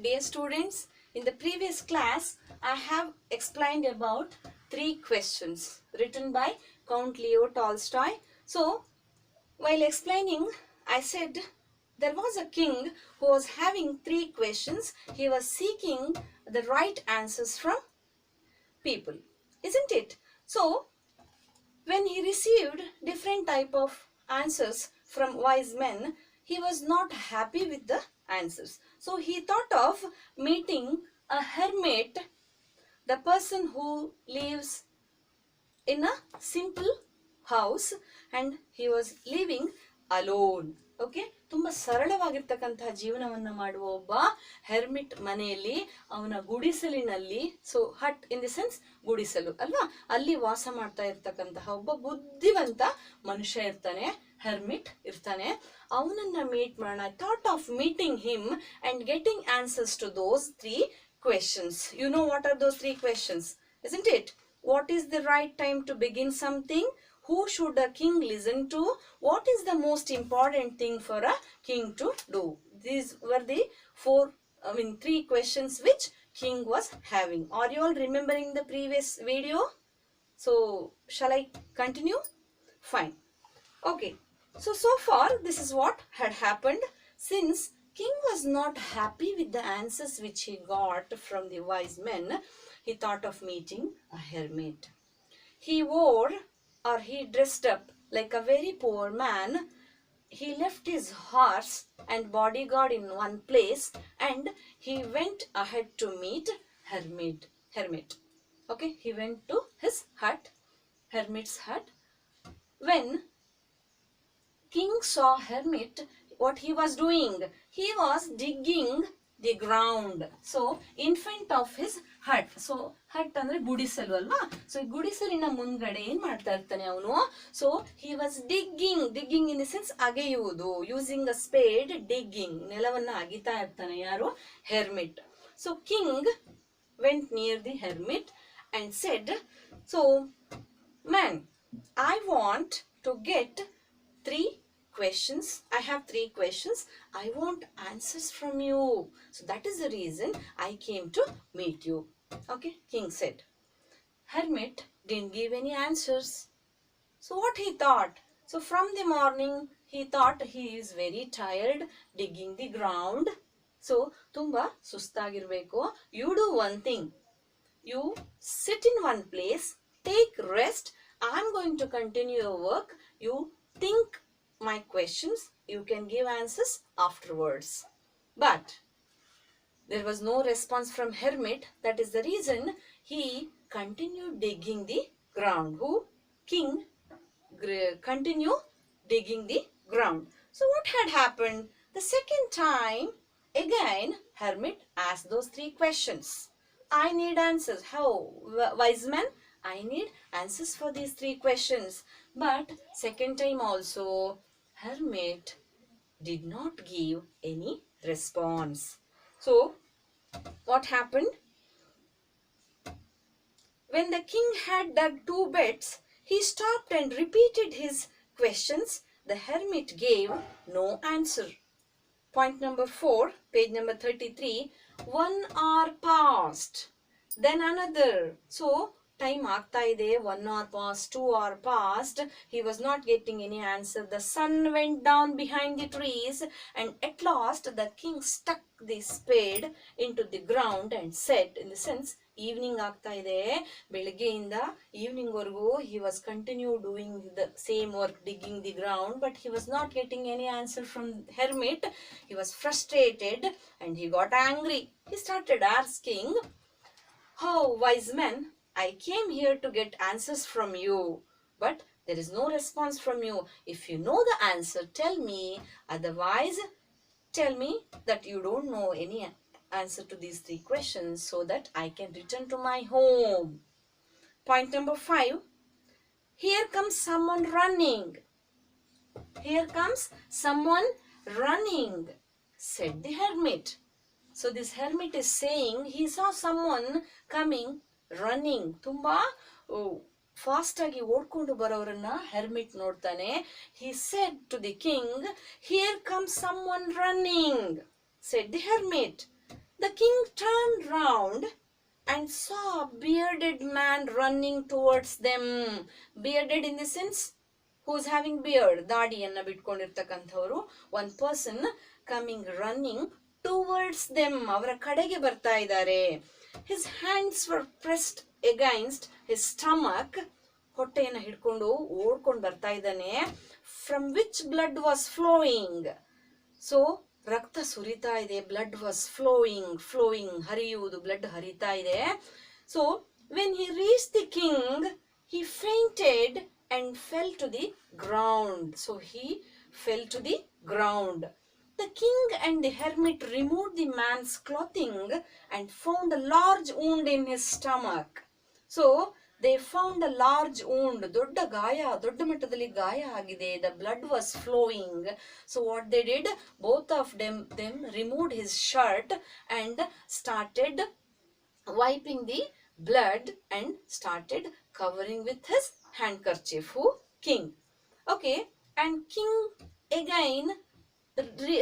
Dear students, in the previous class, I have explained about 3 questions written by Count Leo Tolstoy. So, while explaining, I said there was a king who was having 3 questions. He was seeking the right answers from people, isn't it? So, when he received different type of answers from wise men, he was not happy with the answers. So he thought of meeting a hermit, the person who lives in a simple house and he was living alone. Okay, ತುಂಬಾ ಸರಳವಾಗಿರ್ತಕ್ಕಂತಹ ಜೀವನವನ್ನ ಮಾಡುವ ಒಬ್ಬ hermit ಮನೆಯಲ್ಲಿ ಅವನ ಗುಡಿಸಲಿನಲ್ಲಿ, so hut in the sense ಗುಡಿಸಲು ಅಲ್ವಾ, ಅಲ್ಲಿ ವಾಸ ಮಾಡ್ತಾ ಇರ್ತಕ್ಕಂತಹ ಒಬ್ಬ ಬುದ್ಧಿವಂತ ಮನುಷ್ಯ ಇರ್ತಾನೆ, ಹೆರ್ಮಿಟ್ ಇರ್ತಾನೆ. ಅವನನ್ನ ಮೀಟ್ ಮಾಡೋಣ. I thought of meeting him and getting answers to those 3 questions. You know what are those 3 questions, isn't it? What is the right time to begin something? Who should a king listen to? What is the most important thing for a king to do? These were the 3 questions which king was having. Are you all remembering the previous video? So shall I continue? Fine. Okay. So far this is what had happened. Since king was not happy with the answers which he got from the wise men, he thought of meeting a hermit. He dressed up like a very poor man. He left his horse and bodyguard in one place and he went ahead to meet hermit. Okay, he went to his hut, hermit's hut. When king saw hermit, what he was doing? He was digging the ground. So in front of his hut. So hut ಅಂದ್ರೆ ಗುಡಿಸಲು ಅಲ್ವಾ. So ಈ ಗುಡಿಸಲಿನ ಮುಂದ್ಗಡೆ ಏನ್ ಮಾಡ್ತಾ ಇರ್ತಾನೆ ಅವನು? So he was digging in the sense ಅಗೆಯುವುದು, using a spade, digging, ನೆಲವನ್ನ ಅಗಿತಾ ಇರ್ತಾನೆ. ಯಾರು? hermit. So king went near the hermit and said, so man, I want to get 3 questions. I have 3 questions. I want answers from you. So that is the reason I came to meet you. Okay, king said. Hermit didn't give any answers. So what he thought? So from the morning he thought he is very tired digging the ground. So ತುಂಬಾ ಸುಸ್ತಾಗಿರ್ಬೇಕು. You do one thing. You sit in one place, take rest. I'm going to continue your work. You think my questions, you can give answers afterwards. But there was no response from hermit. That is the reason he continued digging the ground. Who? King continued digging the ground. So what had happened? The second time again hermit asked those 3 questions. I need answers. How? Wise man, I need answers for these 3 questions. But second time also hermit did not give any response. So what happened? When the king had dug 2 beds, he stopped and repeated his questions. The hermit gave no answer. Point number 4, page number 33. 1 hour passed, then another. So time ಆಗ್ತಾ ಇದೆ. 1 hour passed, 2 hour passed. He was not getting any answer. The sun went down behind the trees and at last the king stuck the spade into the ground and said, in the sense evening ಆಗ್ತಾ ಇದೆ, ಬೆಳಗ್ಗೆಯಿಂದ evening ವರೆಗೂ he was continue doing the same work, digging the ground, but he was not getting any answer from hermit. He was frustrated and he got angry. He started asking, oh wise man, I came here to get answers from you, but there is no response from you. If you know the answer, tell me. Otherwise, tell me that you don't know any answer to these 3 questions so that I can return to my home. Point number 5. Here comes someone running. Here comes someone running, said the hermit. So this hermit is saying he saw someone coming running. ತುಂಬಾ fast ಆಗಿ ಓಡ್ಕೊಂಡು ಬರೋರನ್ನ hermit ನೋಡ್ತಾನೆ. He said to the king, here comes someone running, said the hermit. The king turned round and saw a bearded man running towards them. Bearded in the sense, who's having beard, ದಾಡಿಯನ್ನ ಬಿಟ್ಕೊಂಡಿರ್ತಕ್ಕಂಥವ್ರು. One person coming running towards them. ಅವರ ಕಡೆಗೆ ಬರ್ತಾ ಇದ್ದಾರೆ. His hands were pressed against his stomach. ಹೊಟ್ಟೆಯನ್ನು ಹಿಡ್ಕೊಂಡು ಓಡ್ಕೊಂಡು ಬರ್ತಾ ಇದ್ದಾನೆ. From which blood was flowing. So ರಕ್ತ ಸುರಿತಾ ಇದೆ. ಬ್ಲಡ್ ವಾಸ್ ಫ್ಲೋಯಿಂಗ್ ಹರಿಯುವುದು, ಬ್ಲಡ್ ಹರಿತಾ ಇದೆ. So when he reach the king he fainted and fell to the ground. So he fell to the ground. The king and the hermit removed the man's clothing and found a large wound in his stomach. So they found a large wound. ದೊಡ್ಡ ಗಾಯ, ದೊಡ್ಡ ಮಟ್ಟದಲ್ಲಿ ಗಾಯ ಆಗಿದೆ. The blood was flowing. So what they did, both of them removed his shirt and started wiping the blood and started covering with his handkerchief. Who? King. Okay, and king again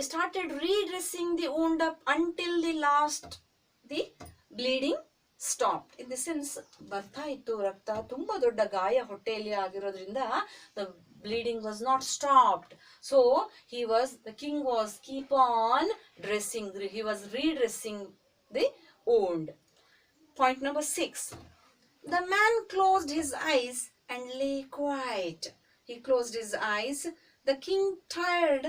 started redressing the wound up until the last the bleeding stopped. In the sense, ಬರ್ತಾ ಇತ್ತು ರಕ್ತ, ತುಂಬಾ ದೊಡ್ಡ ಗಾಯ ಹೊಟ್ಟೆಯಲ್ಲಿ ಆಗಿರೋದ್ರಿಂದ the bleeding was not stopped. So the king was keep on dressing, he was redressing the wound. Point number 6. The man closed his eyes and lay quiet. He closed his eyes. The king, tired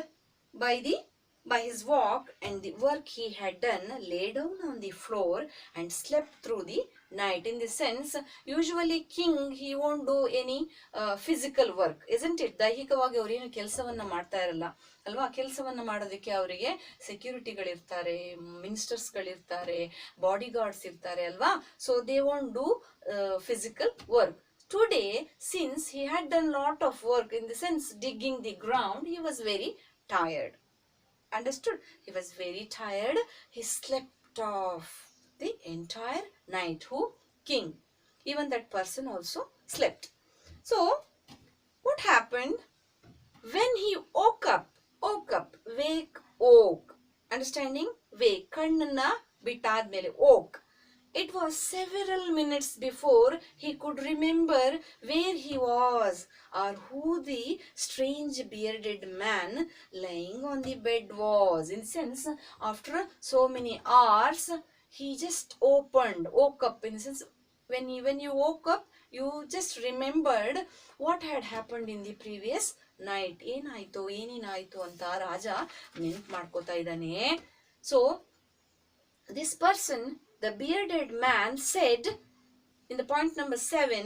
by his walk and the work he had done, lay down on the floor and slept through the night. In the sense, usually king, he won't do any physical work, isn't it? ದೈಹಿಕವಾಗಿ ಅವರೇನು ಕೆಲಸವನ್ನ ಮಾಡ್ತಾ ಇರಲ್ಲ ಅಲ್ವಾ. ಕೆಲಸವನ್ನ ಮಾಡೋದಕ್ಕೆ ಅವರಿಗೆ ಸೆಕ್ಯೂರಿಟಿಗಳಿರ್ತಾರೆ, ಮಿನಿಸ್ಟರ್ಸ್ಗಳಿರ್ತಾರೆ, body guards ಇರ್ತಾರೆ ಅಲ್ವಾ. So they won't do physical work. Today, since he had done lot of work, in the sense digging the ground, he was very tired. Understood? He was very tired. He slept off the entire night. Who? King. Even that person also slept. So what happened when he woke up, wake, woke, understanding, wake, kannana bittadmele woke. It was several minutes before he could remember where he was or who the strange bearded man lying on the bed was. In sense, after so many hours, he just woke up. In sense, when you woke up, you just remembered what had happened in the previous night. ಏನಾಯ್ತು ಅಂತ ರಾಜ ನೆನ್ಪು ಮಾಡ್ಕೋತಾ ಇದ್ದಾನೆ. So this person, the bearded man, said in the point number 7,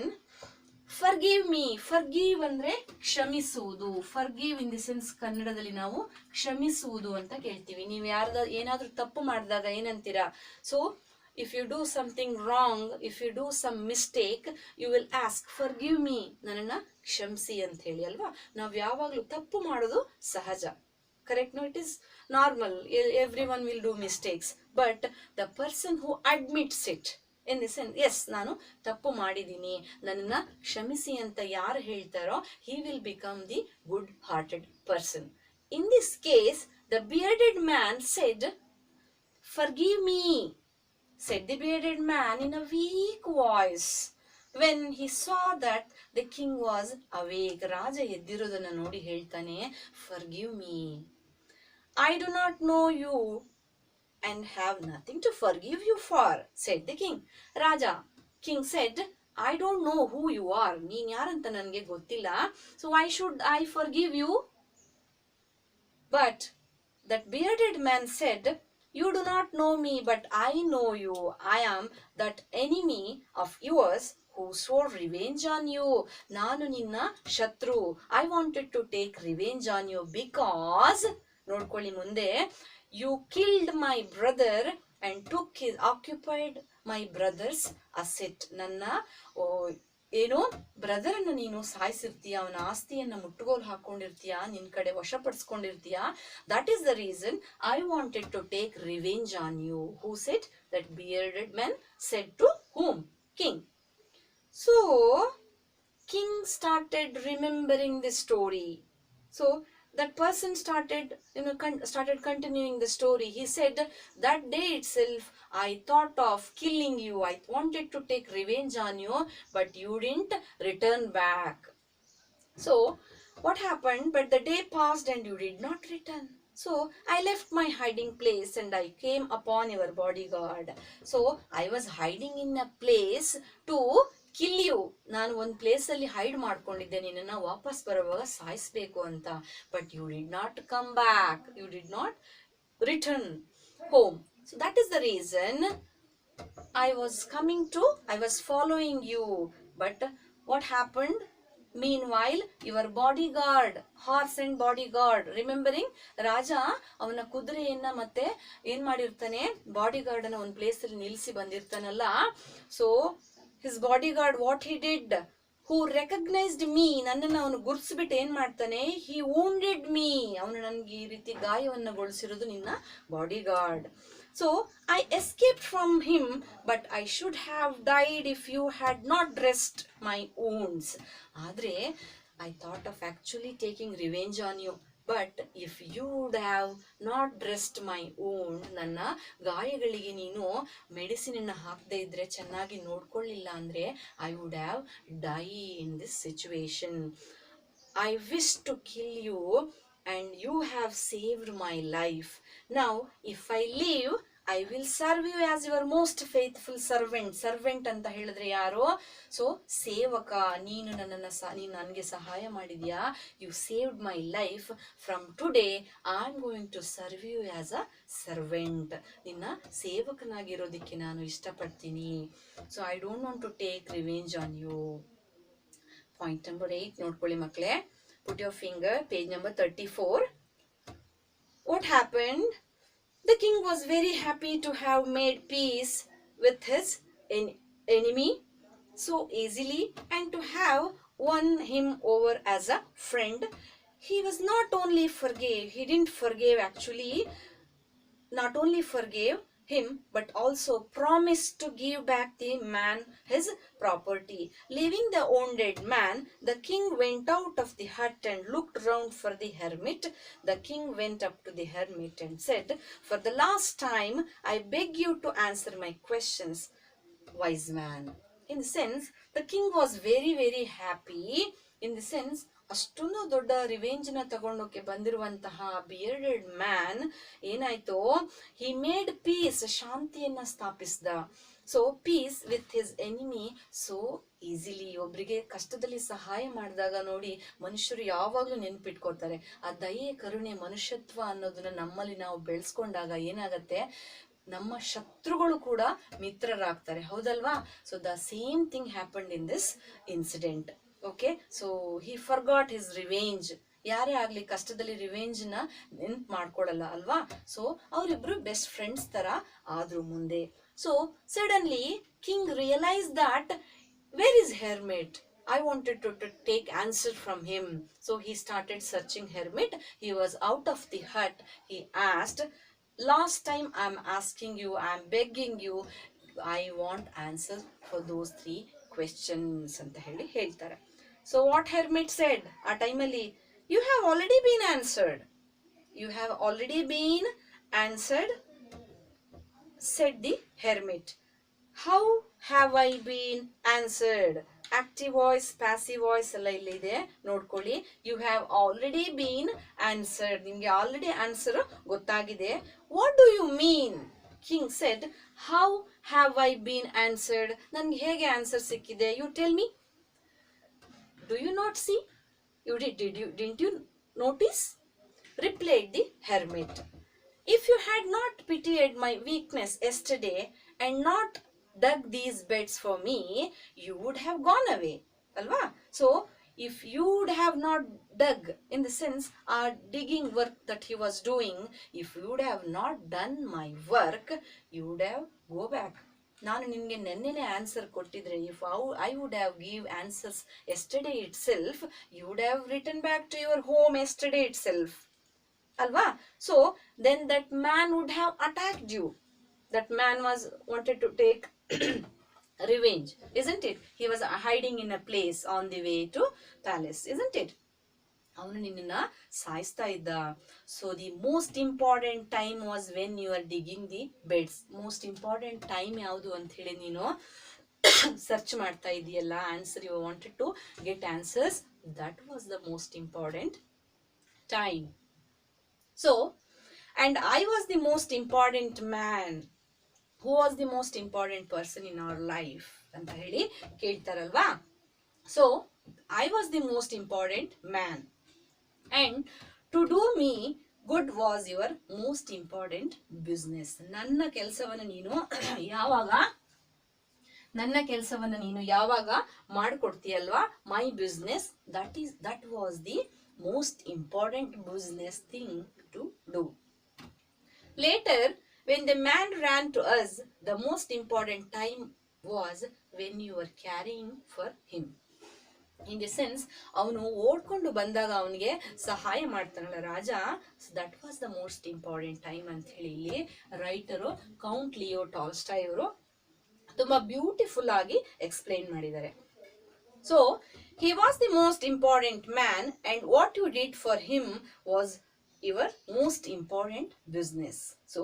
forgive me. Forgive ಅಂದ್ರೆ ಕ್ಷಮಿಸುವುದು. Forgive in the sense ಕನ್ನಡದಲ್ಲಿ ನಾವು ಕ್ಷಮಿಸುವುದು ಅಂತ ಕೇಳ್ತೀವಿ. ನೀವು ಏನಾದ್ರೂ ತಪ್ಪು ಮಾಡಿದಾಗ ಏನಂತೀರಾ? So if you do something wrong, if you do some mistake, you will ask, forgive me, ನನ್ನನ್ನ ಕ್ಷಮಿಸಿ ಅಂತ ಹೇಳಿ ಅಲ್ವಾ. ನಾವು ಯಾವಾಗಲೂ ತಪ್ಪು ಮಾಡೋದು ಸಹಜ. Correct? No, it is normal. Everyone will do mistakes. But the person who admits it, in the sense, yes, ನಾನು ತಪ್ಪು ಮಾಡಿದ್ದೀನಿ, ನನ್ನನ್ನ ಕ್ಷಮಿಸಿ ಅಂತ ಯಾರು ಹೇಳ್ತಾರೋ, he will become the good-hearted person. In this case, the bearded man said, forgive me, said the bearded man in a weak voice. When he saw that the king was awake, ರಾಜ ಎದ್ದಿರೋದನ್ನ ನೋಡಿ ಹೇಳ್ತಾನೆ, forgive me. I do not know you and have nothing to forgive you for, said the king. King said, I don't know who you are. ನೀನ್ ಯಾರಂತ ನನಗೆ ಗೊತ್ತಿಲ್ಲ. So why should I forgive you? But that bearded man said, you do not know me, but I know you. I am that enemy of yours who swore revenge on you. ನಾನು ನಿನ್ನ ಶತ್ರು. I wanted to take revenge on you because, ನೋಡ್ಕೊಳ್ಳಿ ಮುಂದೆ, you killed my brother and occupied my brother's asset. ನನ್ನ ಏನೋ brother ಅನ್ನ ನೀನು ಸಾಯಿಸಿರ್ತೀಯ, ಅವನ ಆಸ್ತಿಯನ್ನ ಮುಟ್ಟುಗೋಲು ಹಾಕೊಂಡಿರ್ತೀಯ, ನಿನ್ ಕಡೆ ವಶಪಡಿಸ್ಕೊಂಡಿರ್ತೀಯ. That is the reason I wanted to take revenge on you. Who said? That bearded man said to whom? King. So king started remembering the story. So that person started, started continuing the story. He said, that day itself I thought of killing you. I wanted to take revenge on you, but you didn't return back. So what happened? But the day passed and you did not return. So I left my hiding place and I came upon your bodyguard. So I was hiding in a place to kill you. ನಾನು ಒಂದು place ಅಲ್ಲಿ hide ಮಾಡ್ಕೊಂಡಿದ್ದೆ ನಿನ್ನನ್ನು ವಾಪಸ್ ಬರುವಾಗ ಸಾಯಿಸಬೇಕು ಅಂತ. But you did not come back, you did not return home. So that is the reason I was following you. But what happened? Meanwhile, your bodyguard, horse and bodyguard, remembering, ರಾಜ ಅವನ ಕುದುರೆಯನ್ನ ಮತ್ತೆ ಏನ್ ಮಾಡಿರ್ತಾನೆ, ಬಾಡಿಗಾರ್ಡ್ ಅನ್ನ ಒಂದು place ಅಲ್ಲಿ ನಿಲ್ಲಿಸಿ ಬಂದಿರ್ತಾನಲ್ಲ. So his bodyguard, what he did, who recognized me, ನನ್ನನ್ನು ಅವನು ಗುರ್ಸ್ಬಿಟ್ಟು ಏನ್ ಮಾಡ್ತಾನೆ, he wounded me, ಅವನು ನನ್ಗೆ ಈ ರೀತಿ ಗಾಯವನ್ನಗೊಳಿಸಿರೋದು ನಿನ್ನ bodyguard. So I escaped from him, but I should have died if you had not dressed my wounds. Adre I thought of actually taking revenge on you, but if you would have not dressed my wound, ನನ್ನ ಗಾಯಗಳಿಗೆ ನೀನು medicine ಅನ್ನ ಹಾಕದೇ ಇದ್ರೆ, ಚೆನ್ನಾಗಿ ನೋಡ್ಕೊಳ್ಳಿಲ್ಲ ಅಂದ್ರೆ, I would have died in this situation. I wish to kill you and you have saved my life. Now if I live, I will serve you as your most faithful servant. Servant ಅಂತ ಹೇಳಿದ್ರೆ ಯಾರು? So ಸೇವಕ. ನೀನು ನನಗೆ ಸಹಾಯ ಮಾಡಿದ್ಯಾ. You saved my life. From today I am going to serve you as a servant. ನಿನ್ನ ಸೇವಕನಾಗಿರೋದಕ್ಕೆ ನಾನು ಇಷ್ಟಪಡ್ತೀನಿ. So I don't want to take revenge on you. Point number 8 ನೋಡ್ಕೊಳ್ಳಿ ಮಕ್ಕಳೇ. Put your finger, page number 34. What happened? The king was very happy to have made peace with his enemy so easily and to have won him over as a friend. He was not only forgave him, but also promised to give back the man his property. Leaving the wounded man, the king went out of the hut and looked round for the hermit. The king went up to the hermit and said, for the last time, I beg you to answer my questions, wise man. In the sense, the king was very, very happy. In the sense, ಅಷ್ಟೊಂದು ದೊಡ್ಡ revenge ನ ತಗೊಂಡೋಕೆ ಬಂದಿರುವಂತಹ bearded man ಏನಾಯ್ತು, he made peace, ಶಾಂತಿಯನ್ನ ಸ್ಥಾಪಿಸಿದ. So peace with his enemy so easily. ಒಬ್ರಿಗೆ ಕಷ್ಟದಲ್ಲಿ ಸಹಾಯ ಮಾಡಿದಾಗ ನೋಡಿ, ಮನುಷ್ಯರು ಯಾವಾಗ್ಲೂ ನೆನ್ಪಿಟ್ಕೋತಾರೆ. ಆ ದಯೆ, ಕರುಣೆ, ಮನುಷ್ಯತ್ವ ಅನ್ನೋದನ್ನ ನಮ್ಮಲ್ಲಿ ನಾವು ಬೆಳೆಸ್ಕೊಂಡಾಗ ಏನಾಗತ್ತೆ, ನಮ್ಮ ಶತ್ರುಗಳು ಕೂಡ ಮಿತ್ರರಾಗ್ತಾರೆ, ಹೌದಲ್ವಾ? So the same thing happened in this incident. Okay, so he forgot his revenge. ಯಾರೇ ಆಗ್ಲಿ ಕಷ್ಟದಲ್ಲಿ ರಿವೆಂಜ್ ನ ನೆನ್ಪ್ ಮಾಡ್ಕೊಡಲ್ಲ ಅಲ್ವಾ? ಸೊ ಅವರಿಬ್ರು ಬೆಸ್ಟ್ ಫ್ರೆಂಡ್ಸ್ ತರ ಆದ್ರು ಮುಂದೆ. So suddenly king realise that where is hermit? I wanted to take answer from him. So he started searching hermit. He was out of the hut. He asked, last time I'm asking you, I'm begging you, I want answer for those 3 questions ಅಂತ ಹೇಳ್ತಾರೆ. So what hermit said ಆ ಟೈಮಲ್ಲಿ, you have already been answered. You have already been answered, said the hermit. How have I been answered? Active voice, passive voice ಎಲ್ಲ ಇಲ್ಲಿದೆ ನೋಡ್ಕೊಳ್ಳಿ. You have already been answered. ನಿಮ್ಗೆ already answer ಗೊತ್ತಾಗಿದೆ. What do you mean? King said, how have I been answered? ನನ್ಗೆ ಹೇಗೆ answer ಸಿಕ್ಕಿದೆ? You tell me. Do you not see? Didn't you notice? Replied the hermit. If you had not pitied my weakness yesterday and not dug these beds for me, you would have gone away. Alva? So, if you would have not dug, in the sense, our digging work that he was doing, if you would have not done my work, you would have go back. ನಾನು ನಿನಗೆ ನೆನ್ನೆನೆ answer ಕೊಟ್ಟಿದ್ರೆ, if I would have give answers yesterday itself, you would have return back to your home yesterday itself ಅಲ್ವಾ? So then that man would have attacked you. That man was wanted to take revenge, isn't it? He was hiding in a place on the way to palace, isn't it? ಅವನು ನಿನ್ನನ್ನ ಸಾಯಿಸ್ತಾ ಇದ್ದ. So the most important time was when you are digging the beds. Most important time ಯಾವುದು ಅಂತ ಹೇಳಿ ನೀನು search ಮಾಡ್ತಾ ಇದೆಯಲ್ಲ, answer you wanted to get answers, that was the most important time. So and I was the most important man. Who was the most important person in our life ಅಂತ ಹೇಳಿ ಕೇಳ್ತಾರಲ್ವಾ. So I was the most important man and to do me good was your most important business. ನನ್ನ ಕೆಲಸವನ್ನು ನೀನು ಯಾವಾಗ ಮಾಡಿಕೊಡ್ತೀಯಲ್ವಾ, my business, that was the most important business thing to do. Later, when the man ran to us, the most important time was when you were caring for him. In the sense, ಅವನು ಓಡ್ಕೊಂಡು ಬಂದಾಗ ಅವನಿಗೆ ಸಹಾಯ ಮಾಡ್ತಾನಲ್ಲ ರಾಜ, that was the most important time ಅಂತ ಹೇಳಿ ಇಲ್ಲಿ writer count Leo Tolstoy ಅವರು ತುಂಬಾ ಬ್ಯೂಟಿಫುಲ್ ಆಗಿ ಎಕ್ಸ್ಪ್ಲೈನ್ ಮಾಡಿದ್ದಾರೆ. So he was the most important man and what you did for him was your most important business. So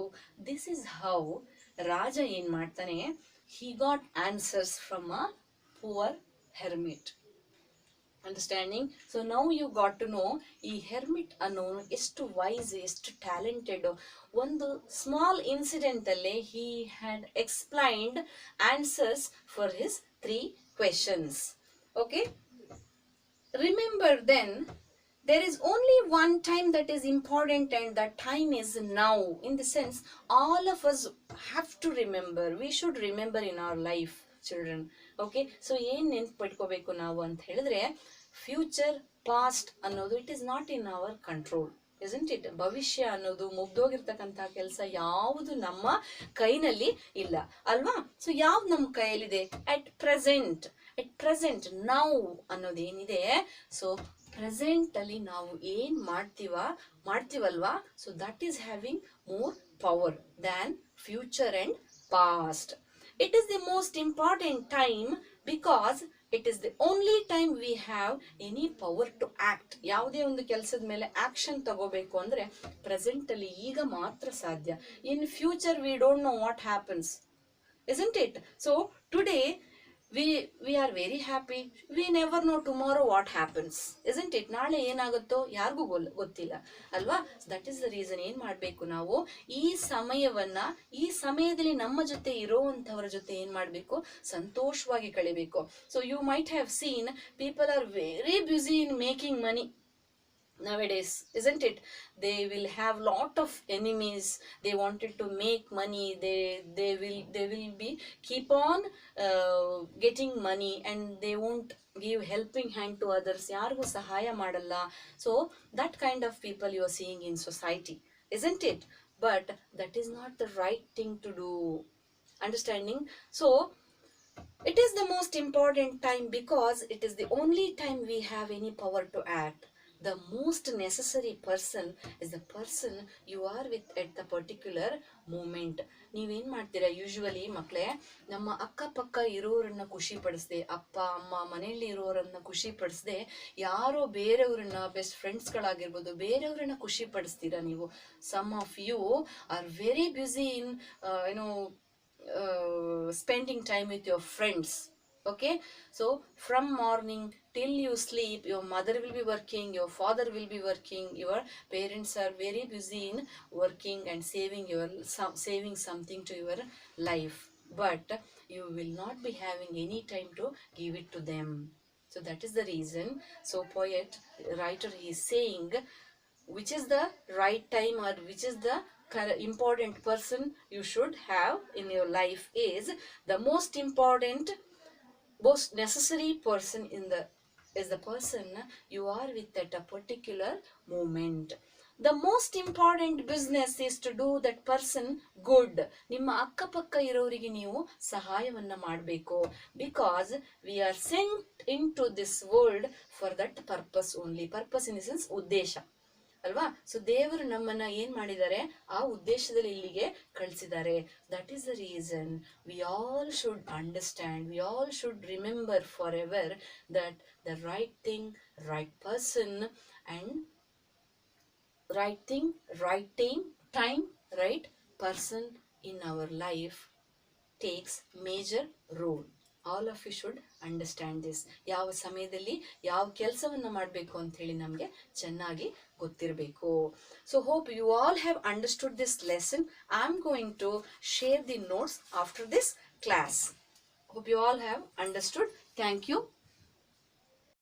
this is how ರಾಜ ಏನ್ ಮಾಡ್ತಾನೆ, he got answers from a poor hermit. Understanding? So now you got to know ಈ hermit ಅನ್ನೋನು ಎಷ್ಟು wise, ಎಷ್ಟು talented. ಒಂದು small incident ಅಲ್ಲೇ he had explained answers for his 3 questions. Okay, remember then, there is only one time that is important and that time is now. In the sense, all of us have to remember, we should remember in our life, children. Okay, so ಏನ್ ನೆನ್ಪಿಟ್ಕೋಬೇಕು ನಾವು ಅಂತ ಹೇಳಿದ್ರೆ, future past ಅನ್ನೋದು it is not in our control, isn't it? ಭವಿಷ್ಯ ಅನ್ನೋದು ಮುಗ್ದೋಗಿರ್ತಕ್ಕಂಥ ಕೆಲಸ ಯಾವುದು ನಮ್ಮ ಕೈನಲ್ಲಿ ಇಲ್ಲ ಅಲ್ವಾ. ಸೊ ಯಾವ್ದು ನಮ್ಮ ಕೈಯಲ್ಲಿದೆ, ಅಟ್ ಪ್ರೆಸೆಂಟ್ ನಾವು ಅನ್ನೋದೇನಿದೆ, ಸೊ ಪ್ರೆಸೆಂಟ್ ಅಲ್ಲಿ ನಾವು ಏನ್ ಮಾಡ್ತೀವಲ್ವಾ, so that is having more power than future and past. It is the most important time because it is the only time we have any power to act. ಯಾವುದೇ ಒಂದು ಕೆಲಸದ ಮೇಲೆ action ತಗೋಬೇಕು ಅಂದ್ರೆ ಪ್ರೆಸೆಂಟ್ ಅಲ್ಲಿ ಈಗ ಮಾತ್ರ ಸಾಧ್ಯ. In future we don't know what happens, isn't it? So today we are very happy, we never know tomorrow what happens, isn't it? ನಾಳೆ ಏನಾಗುತ್ತೋ ಯಾರಿಗೂ ಗೊತ್ತಿಲ್ಲ ಅಲ್ವಾ. ದಟ್ ಈಸ್ ದ ರೀಸನ್ ಏನ್ ಮಾಡ್ಬೇಕು ನಾವು, ಈ ಸಮಯದಲ್ಲಿ ನಮ್ಮ ಜೊತೆ ಇರೋವಂಥವರ ಜೊತೆ ಏನ್ ಮಾಡ್ಬೇಕು, ಸಂತೋಷವಾಗಿ ಕಳಿಬೇಕು. So you might have seen people are very busy in making money nowadays, isn't it? They will have lot of enemies, they wanted to make money, they will be keep on getting money and they won't give helping hand to others, ಯಾರಿಗೂ ಸಹಾಯ ಮಾಡಲ್ಲ. So that kind of people you are seeing in society, isn't it? But that is not the right thing to do. Understanding? So it is the most important time because it is the only time we have any power to act. The most necessary person is the person you are with at the particular moment. ನೀವೇನ್ ಮಾಡ್ತೀರಾ usually ಮಕ್ಕಳೇ, ನಮ್ಮ ಅಕ್ಕಪಕ್ಕ ಇರೋರನ್ನ ಖುಷಿ ಪಡಿಸ್ದೆ, ಅಪ್ಪ ಅಮ್ಮ ಮನೆಯಲ್ಲಿ ಇರೋರನ್ನ ಖುಷಿ ಪಡಿಸ್ದೆ, ಯಾರೋ ಬೇರೆಯವ್ರನ್ನ ಬೆಸ್ಟ್ ಫ್ರೆಂಡ್ಸ್ಗಳಾಗಿರ್ಬೋದು ಬೇರೆಯವ್ರನ್ನ ಖುಷಿ ಪಡಿಸ್ತೀರಾ ನೀವು. Some of you are very busy in spending time with your friends. Okay, so from morning till you sleep, your mother will be working, your father will be working, your parents are very busy in working and saving something to your life, but you will not be having any time to give it to them. So that is the reason. So writer is saying which is the right time or which is the important person you should have in your life is the most necessary person is the person you are with at a particular moment. The most important business is to do that person good. ನಿಮ್ಮ ಅಕ್ಕಪಕ್ಕ ಇರೋರಿಗೆ ನೀವು ಸಹಾಯವನ್ನ ಮಾಡಬೇಕು. Because we are sent into this world for that purpose only. Purpose in the sense ಉದ್ದೇಶ ಅಲ್ವಾ. So ದೇವರು ನಮ್ಮನ್ನ ಏನ್ ಮಾಡಿದ್ದಾರೆ, ಆ ಉದ್ದೇಶದಲ್ಲಿ ಇಲ್ಲಿಗೆ ಕಳಿಸಿದ್ದಾರೆ. That is the reason we all should understand, we all should remember for ever that the right thing, right person and right thing, right time, right person in our life takes major role. All of you should understand this. ಯಾವ ಸಮಯದಲ್ಲಿ ಯಾವ ಕೆಲಸವನ್ನು ಮಾಡಬೇಕು ಅಂತ ಹೇಳಿ ನಮಗೆ ಚೆನ್ನಾಗಿ ಗೊತ್ತಿರಬೇಕು. So hope you all have understood this lesson. I am going to share the notes after this class. Hope you all have understood. Thank you.